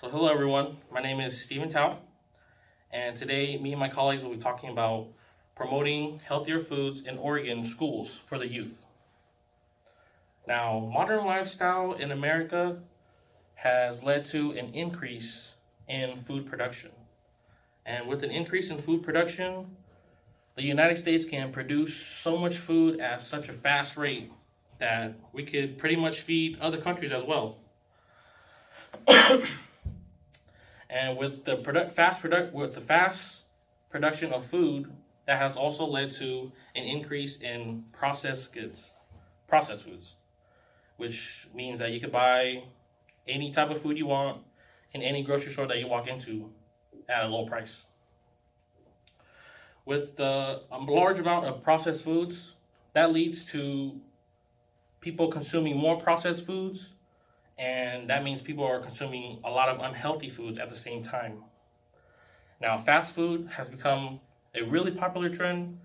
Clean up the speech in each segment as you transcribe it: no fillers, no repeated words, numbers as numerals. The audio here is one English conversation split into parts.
So hello everyone, my name is Stephen Tao, and today me and my colleagues will be talking about promoting healthier foods in Oregon schools for the youth. Now, modern lifestyle in America has led to an increase in food production. And with an increase in food production, the United States can produce so much food at such a fast rate that we could pretty much feed other countries as well. And with the fast production of food, that has also led to an increase in processed foods, which means that you could buy any type of food you want in any grocery store that you walk into at a low price. With a large amount of processed foods, that leads to people consuming more processed foods, and that means people are consuming a lot of unhealthy foods at the same time. Now, fast food has become a really popular trend.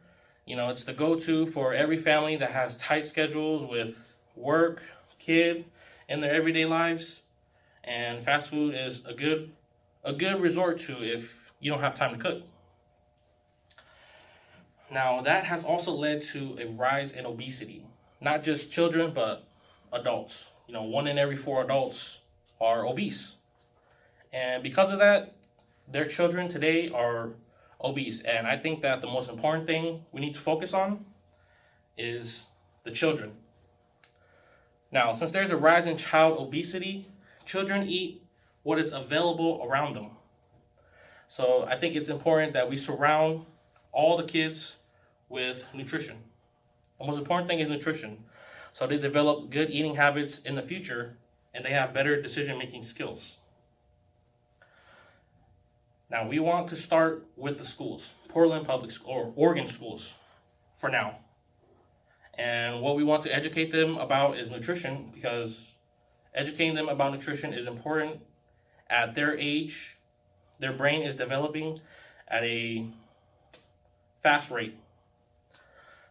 You know, it's the go-to for every family that has tight schedules with work, kid, in their everyday lives. And fast food is a good resort to if you don't have time to cook. Now, that has also led to a rise in obesity. Not just children, but adults. 1 in every 4 adults are obese. And because of that, their children today are obese. And I think that the most important thing we need to focus on is the children. Now, since there's a rise in child obesity, children eat what is available around them. So I think it's important that we surround all the kids with nutrition. The most important thing is nutrition. So they develop good eating habits in the future and they have better decision-making skills. Now, we want to start with the schools, Portland Public School or Oregon schools for now. And what we want to educate them about is nutrition, because educating them about nutrition is important. At their age, their brain is developing at a fast rate.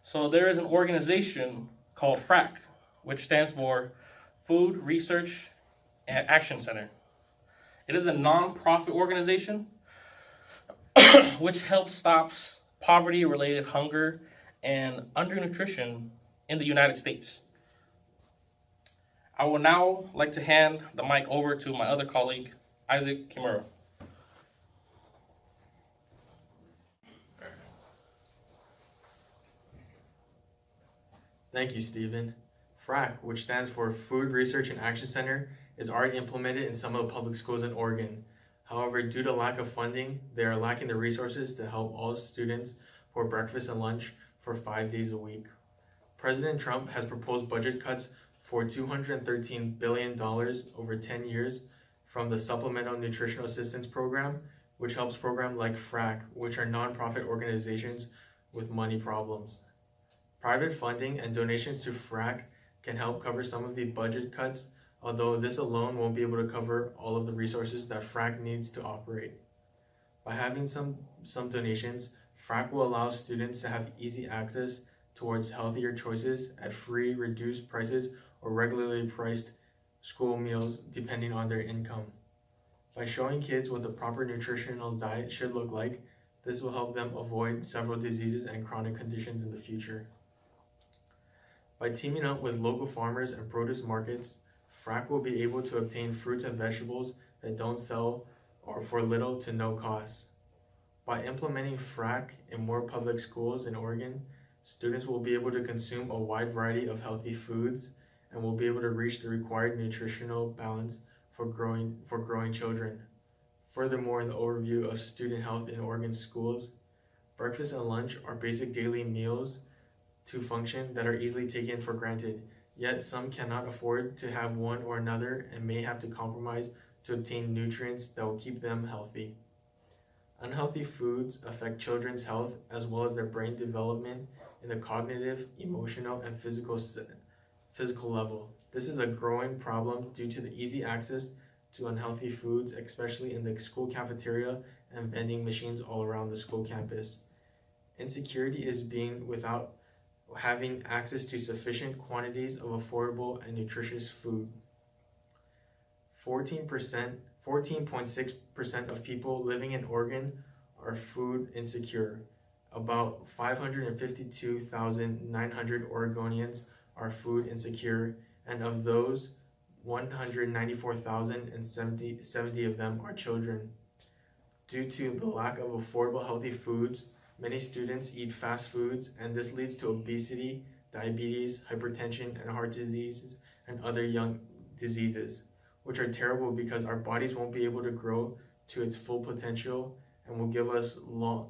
So there is an organization called FRAC, which stands for Food Research and Action Center. It is a non-profit organization which helps stop poverty-related hunger and undernutrition in the United States. I will now like to hand the mic over to my other colleague, Isaac Kimura. Thank you, Stephen. FRAC, which stands for Food Research and Action Center, is already implemented in some of the public schools in Oregon. However, due to lack of funding, they are lacking the resources to help all students for breakfast and lunch for 5 days a week. President Trump has proposed budget cuts for $213 billion over 10 years from the Supplemental Nutritional Assistance Program, which helps programs like FRAC, which are nonprofit organizations with money problems. Private funding and donations to FRAC can help cover some of the budget cuts, although this alone won't be able to cover all of the resources that FRAC needs to operate. By having some donations, FRAC will allow students to have easy access towards healthier choices at free, reduced prices, or regularly priced school meals depending on their income. By showing kids what the proper nutritional diet should look like, this will help them avoid several diseases and chronic conditions in the future. By teaming up with local farmers and produce markets, FRAC will be able to obtain fruits and vegetables that don't sell or for little to no cost. By implementing FRAC in more public schools in Oregon, students will be able to consume a wide variety of healthy foods and will be able to reach the required nutritional balance for growing children. Furthermore, in the overview of student health in Oregon schools, breakfast and lunch are basic daily meals to function that are easily taken for granted, yet some cannot afford to have one or another and may have to compromise to obtain nutrients that will keep them healthy. Unhealthy foods affect children's health as well as their brain development in the cognitive, emotional, and physical level. This is a growing problem due to the easy access to unhealthy foods, especially in the school cafeteria and vending machines all around the school campus. Insecurity is being without having access to sufficient quantities of affordable and nutritious food. 14% 14.6% of people living in Oregon are food insecure. About 552,900 Oregonians are food insecure, and of those, 194,070 of them are children. Due to the lack of affordable healthy foods, many students eat fast foods, and this leads to obesity, diabetes, hypertension, and heart diseases, and other young diseases, which are terrible because our bodies won't be able to grow to its full potential and will give us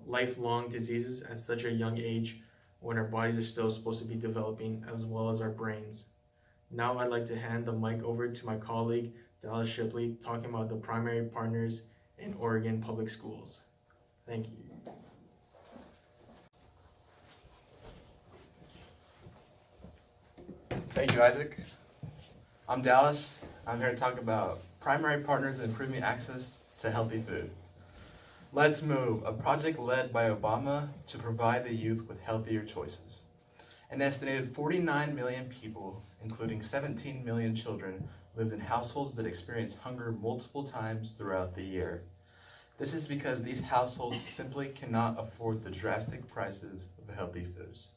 lifelong diseases at such a young age when our bodies are still supposed to be developing, as well as our brains. Now I'd like to hand the mic over to my colleague, Dallas Shipley, talking about the primary partners in Oregon public schools. Thank you. Thank you, Isaac. I'm Dallas. I'm here to talk about primary partners in improving access to healthy food. Let's Move, a project led by Obama to provide the youth with healthier choices. An estimated 49 million people, including 17 million children, lived in households that experienced hunger multiple times throughout the year. This is because these households simply cannot afford the drastic prices of healthy foods.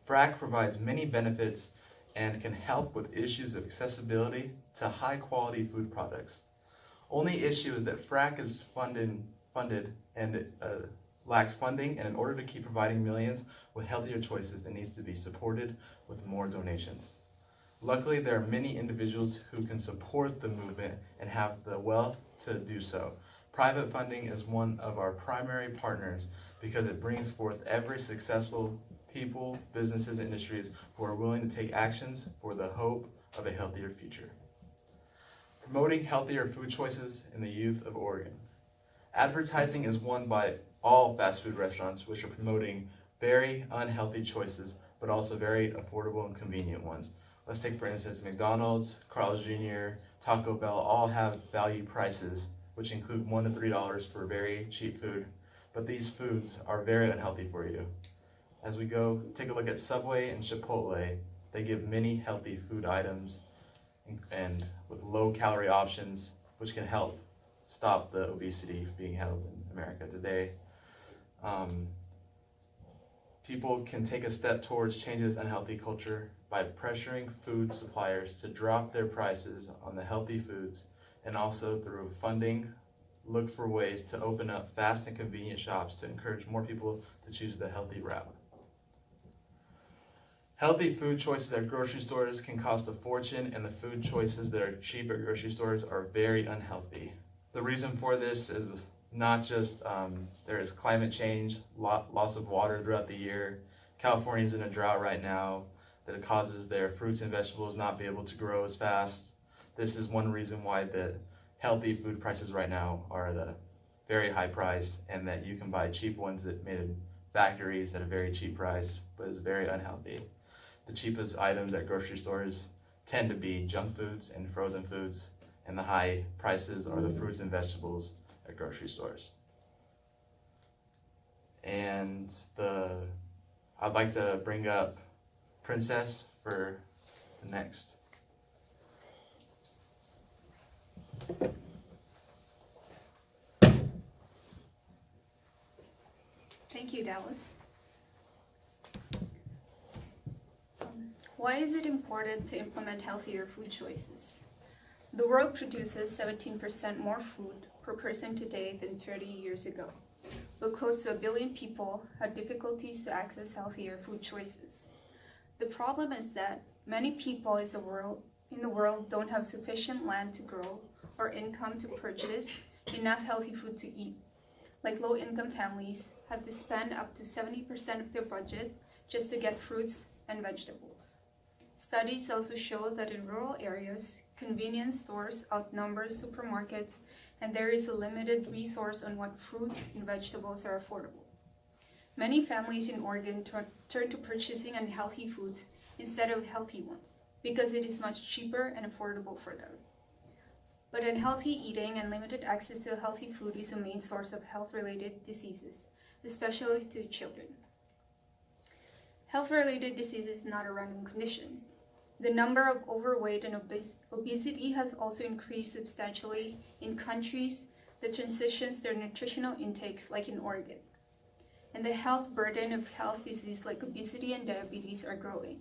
FRAC provides many benefits and can help with issues of accessibility to high-quality food products. Only issue is that FRAC is funded and lacks funding, and in order to keep providing millions with healthier choices, it needs to be supported with more donations. Luckily, there are many individuals who can support the movement and have the wealth to do so. Private funding is one of our primary partners because it brings forth every successful people, businesses, and industries who are willing to take actions for the hope of a healthier future. Promoting healthier food choices in the youth of Oregon. Advertising is won by all fast food restaurants, which are promoting very unhealthy choices, but also very affordable and convenient ones. Let's take, for instance, McDonald's, Carl's Jr., Taco Bell all have value prices, which include $1 to $3 for very cheap food, but these foods are very unhealthy for you. As we go, take a look at Subway and Chipotle. They give many healthy food items and with low calorie options, which can help stop the obesity being held in America today. People can take a step towards changing this unhealthy culture by pressuring food suppliers to drop their prices on the healthy foods, and also through funding, look for ways to open up fast and convenient shops to encourage more people to choose the healthy route. Healthy food choices at grocery stores can cost a fortune, and the food choices that are cheap at grocery stores are very unhealthy. The reason for this is not just there is climate change, loss of water throughout the year. California's in a drought right now that causes their fruits and vegetables not be able to grow as fast. This is one reason why the healthy food prices right now are at a very high price, and that you can buy cheap ones that made in factories at a very cheap price, but is very unhealthy. The cheapest items at grocery stores tend to be junk foods and frozen foods, and the high prices are the fruits and vegetables at grocery stores. And I'd like to bring up Princess for the next. Thank you, Dallas. Why is it important to implement healthier food choices? The world produces 17% more food per person today than 30 years ago, but close to 1 billion people have difficulties to access healthier food choices. The problem is that many people in the world don't have sufficient land to grow or income to purchase enough healthy food to eat. Like low-income families have to spend up to 70% of their budget just to get fruits and vegetables. Studies also show that in rural areas, convenience stores outnumber supermarkets, and there is a limited resource on what fruits and vegetables are affordable. Many families in Oregon turn to purchasing unhealthy foods instead of healthy ones because it is much cheaper and affordable for them. But unhealthy eating and limited access to healthy food is a main source of health-related diseases, especially to children. Health-related disease is not a random condition. The number of overweight and obesity has also increased substantially in countries that transitions their nutritional intakes, like in Oregon. And the health burden of health disease like obesity and diabetes are growing.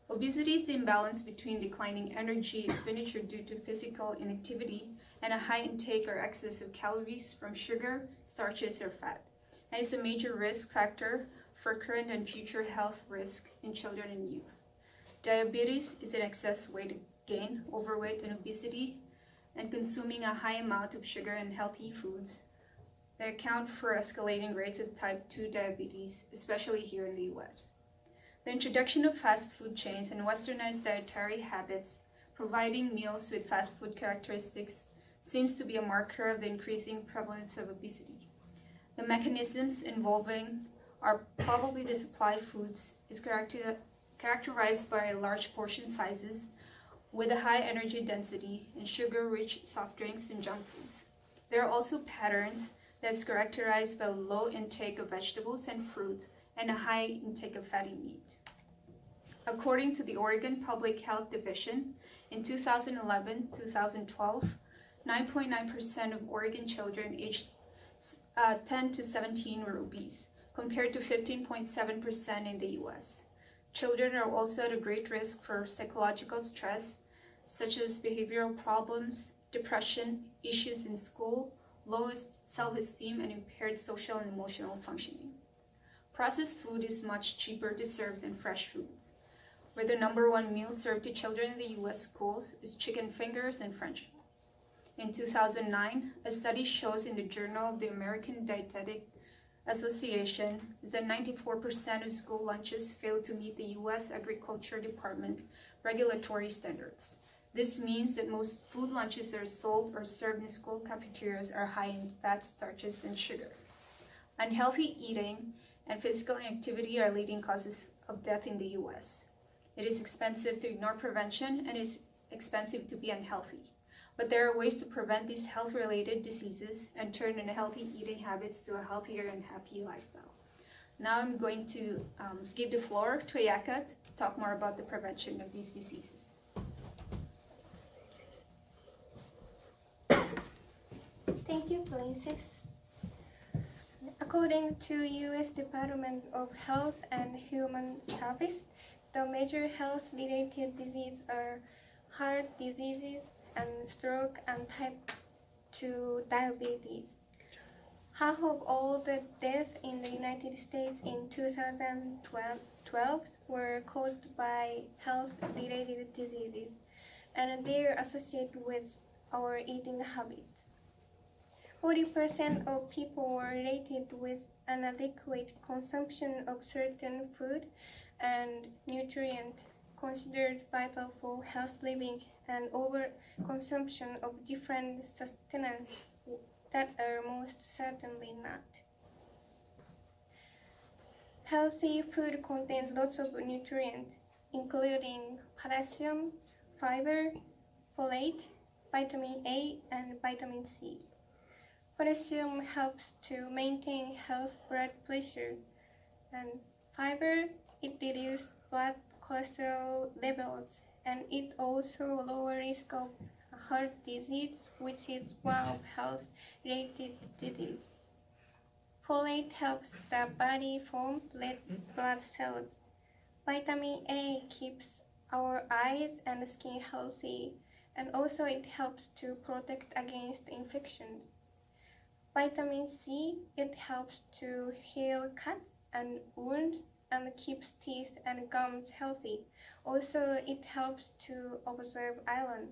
Obesity is the imbalance between declining energy expenditure due to physical inactivity and a high intake or excess of calories from sugar, starches, or fat, and is a major risk factor for current and future health risk in children and youth. Diabetes is an excess weight gain, overweight, and obesity, and consuming a high amount of sugar and healthy foods that account for escalating rates of type 2 diabetes, especially here in the US. The introduction of fast food chains and westernized dietary habits, providing meals with fast food characteristics, seems to be a marker of the increasing prevalence of obesity. The mechanisms involving are probably the supply of foods is characterized by large portion sizes with a high energy density and sugar-rich soft drinks and junk foods. There are also patterns that is characterized by low intake of vegetables and fruit and a high intake of fatty meat. According to the Oregon Public Health Division, in 2011-2012, 9.9% of Oregon children aged 10 to 17 were obese, compared to 15.7% in the US. Children are also at a great risk for psychological stress, such as behavioral problems, depression, issues in school, low self-esteem, and impaired social and emotional functioning. Processed food is much cheaper to serve than fresh foods, where the number one meal served to children in the US schools is chicken fingers and French fries. In 2009, a study shows in the Journal of the American Dietetic Association is that 94% of school lunches fail to meet the US Agriculture Department regulatory standards. This means that most food lunches that are sold or served in school cafeterias are high in fat, starches, and sugar. Unhealthy eating and physical inactivity are leading causes of death in the US. It is expensive to ignore prevention and is expensive to be unhealthy. But there are ways to prevent these health-related diseases and turn unhealthy eating habits to a healthier and happy lifestyle. Now I'm going to give the floor to Ayaka to talk more about the prevention of these diseases. Thank you, Princess. According to U.S. Department of Health and Human Services, the major health-related diseases are heart diseases and stroke and type 2 diabetes. Half of all the deaths in the United States in 2012 were caused by health-related diseases, and they are associated with our eating habits. 40% of people were related with inadequate consumption of certain food and nutrients considered vital for health living, and overconsumption of different sustenance that are most certainly not. Healthy food contains lots of nutrients, including potassium, fiber, folate, vitamin A, and vitamin C. Potassium helps to maintain healthy blood pressure, and fiber, it reduces blood cholesterol levels, and it also lowers risk of heart disease, which is one of health-related diseases. Folate helps the body form red blood cells. Vitamin A keeps our eyes and skin healthy, and also it helps to protect against infections. Vitamin C, it helps to heal cuts and wounds and keeps teeth and gums healthy. Also, it helps to absorb iron.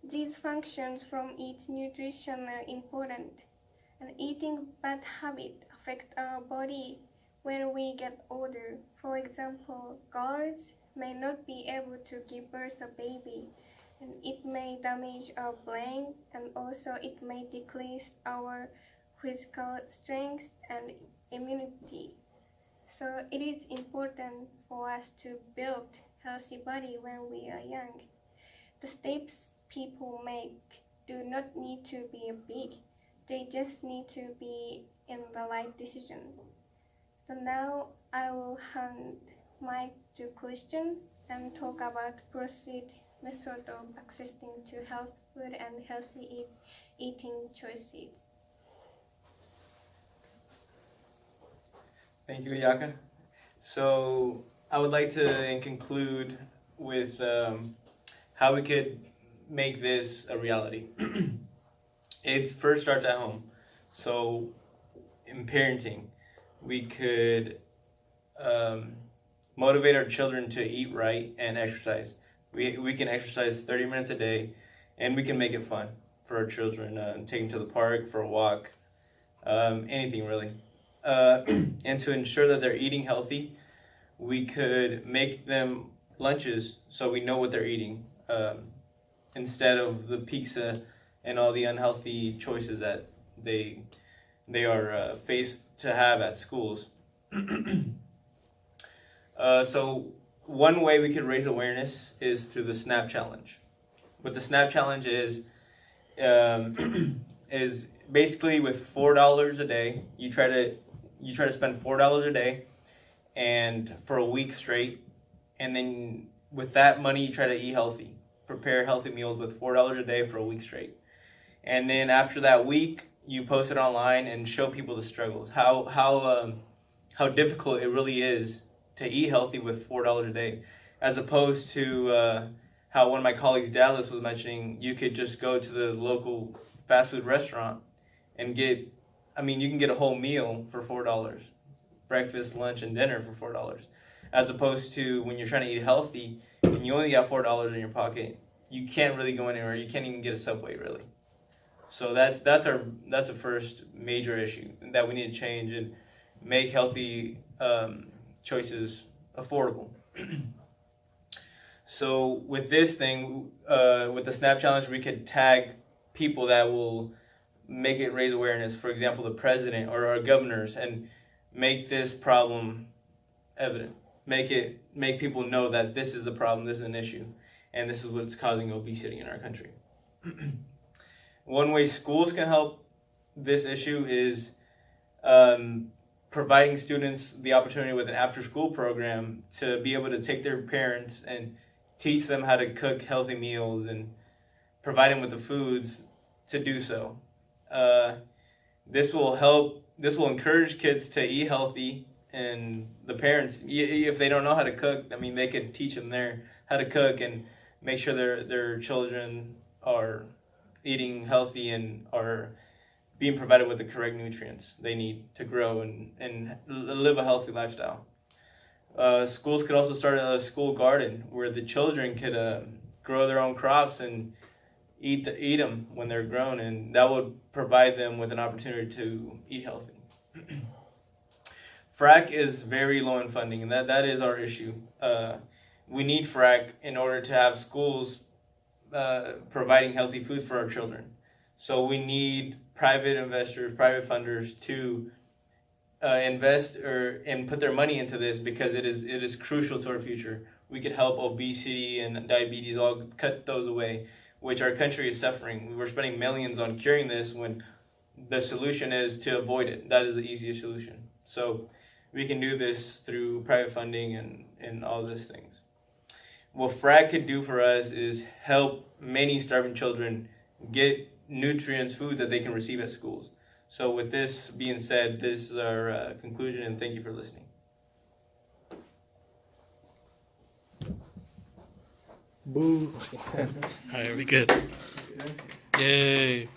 These functions from each nutrition are important, and eating bad habits affect our body when we get older. For example, girls may not be able to give birth a baby, and it may damage our brain, and also it may decrease our physical strength and immunity. So it is important for us to build healthy body when we are young. The steps people make do not need to be big. They just need to be in the right decision. So now I will hand might do question and talk about proceed method of accessing to health food and healthy eating choices. Thank you, Yaka. So I would like to conclude with how we could make this a reality. It first starts at home. So in parenting, we could motivate our children to eat right and exercise. We can exercise 30 minutes a day, and we can make it fun for our children. Take them to the park for a walk, anything really. And to ensure that they're eating healthy, we could make them lunches so we know what they're eating, instead of the pizza and all the unhealthy choices that they are faced to have at schools. So one way we could raise awareness is through the SNAP challenge. What the SNAP challenge is is basically with $4 a day. You try to spend $4 a day, and for a week straight, and then with that money you try to eat healthy, prepare healthy meals with $4 a day for a week straight, and then after that week you post it online and show people the struggles, how difficult it really is to eat healthy with $4 a day, as opposed to how one of my colleagues, Dallas, was mentioning. You could just go to the local fast food restaurant and you can get a whole meal for $4, breakfast, lunch, and dinner for $4, as opposed to when you're trying to eat healthy and you only got $4 in your pocket, you can't really go anywhere. You can't even get a Subway really. So that's the first major issue that we need to change and make healthy choices affordable. So with this thing, with the SNAP challenge, we could tag people that will make it raise awareness. For example, the president or our governors, and make this problem evident. Make people know that this is a problem, this is an issue, and this is what's causing obesity in our country. One way schools can help this issue is providing students the opportunity with an after-school program to be able to take their parents and teach them how to cook healthy meals and provide them with the foods to do so. This will encourage kids to eat healthy, and the parents, if they don't know how to cook, they could teach them how to cook and make sure their children are eating healthy and are being provided with the correct nutrients they need to grow and live a healthy lifestyle. Schools could also start a school garden where the children could grow their own crops and eat them when they're grown, and that would provide them with an opportunity to eat healthy. FRAC is very low in funding, and that is our issue. We need FRAC in order to have schools providing healthy foods for our children. So we need private investors, private funders to invest and put their money into this, because it is crucial to our future. We could help obesity and diabetes, all cut those away, which our country is suffering. We're spending millions on curing this when the solution is to avoid it. That is the easiest solution. So we can do this through private funding and all these things. What FRAC could do for us is help many starving children get nutrients, food that they can receive at schools. So with this being said, this is our conclusion, and thank you for listening. Boo. All right, we good. Yay.